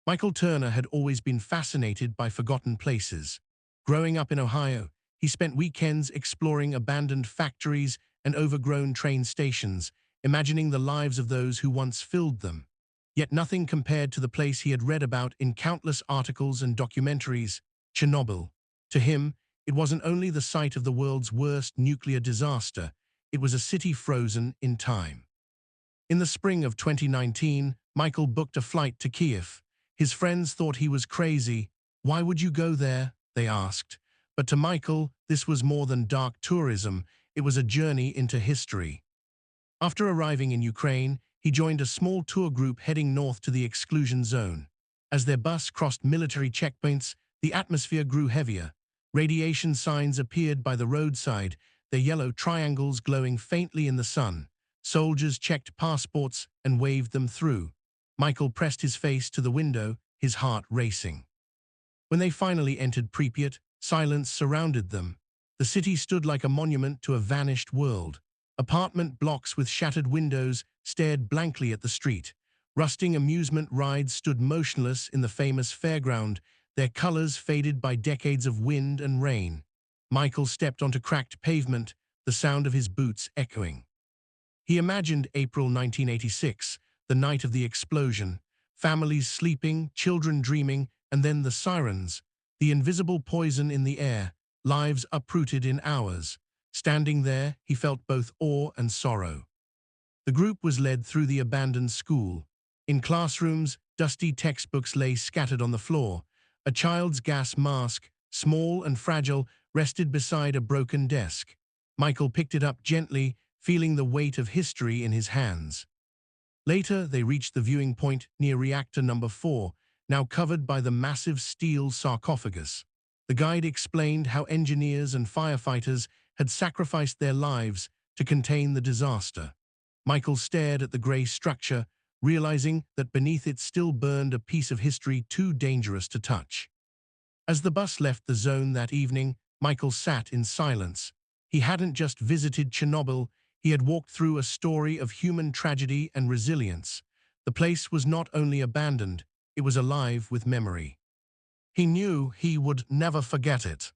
Michael Turner had always been fascinated by forgotten places. Growing up in Ohio, he spent weekends exploring abandoned factories and overgrown train stations, imagining the lives of those who once filled them. Yet nothing compared to the place he had read about in countless articles and documentaries, Chernobyl. To him, it wasn't only the site of the world's worst nuclear disaster, it was a city frozen in time. In the spring of 2019, Michael booked a flight to Kiev. His friends thought he was crazy. "Why would you go there?" they asked. But to Michael, this was more than dark tourism, it was a journey into history. After arriving in Ukraine, he joined a small tour group heading north to the exclusion zone. As their bus crossed military checkpoints, the atmosphere grew heavier. Radiation signs appeared by the roadside, their yellow triangles glowing faintly in the sun. Soldiers checked passports and waved them through. Michael pressed his face to the window, his heart racing. When they finally entered Pripyat, silence surrounded them. The city stood like a monument to a vanished world. Apartment blocks with shattered windows stared blankly at the street. Rusting amusement rides stood motionless in the famous fairground, their colors faded by decades of wind and rain. Michael stepped onto cracked pavement, the sound of his boots echoing. He imagined April 1986, the night of the explosion, families sleeping, children dreaming, and then the sirens, the invisible poison in the air, lives uprooted in hours. Standing there, he felt both awe and sorrow. The group was led through the abandoned school. In classrooms, dusty textbooks lay scattered on the floor. A child's gas mask, small and fragile, rested beside a broken desk. Michael picked it up gently, feeling the weight of history in his hands. Later, they reached the viewing point near reactor number 4, now covered by the massive steel sarcophagus. The guide explained how engineers and firefighters had sacrificed their lives to contain the disaster. Michael stared at the grey structure, realizing that beneath it still burned a piece of history too dangerous to touch. As the bus left the zone that evening, Michael sat in silence. He hadn't just visited Chernobyl, he had walked through a story of human tragedy and resilience. The place was not only abandoned, it was alive with memory. He knew he would never forget it.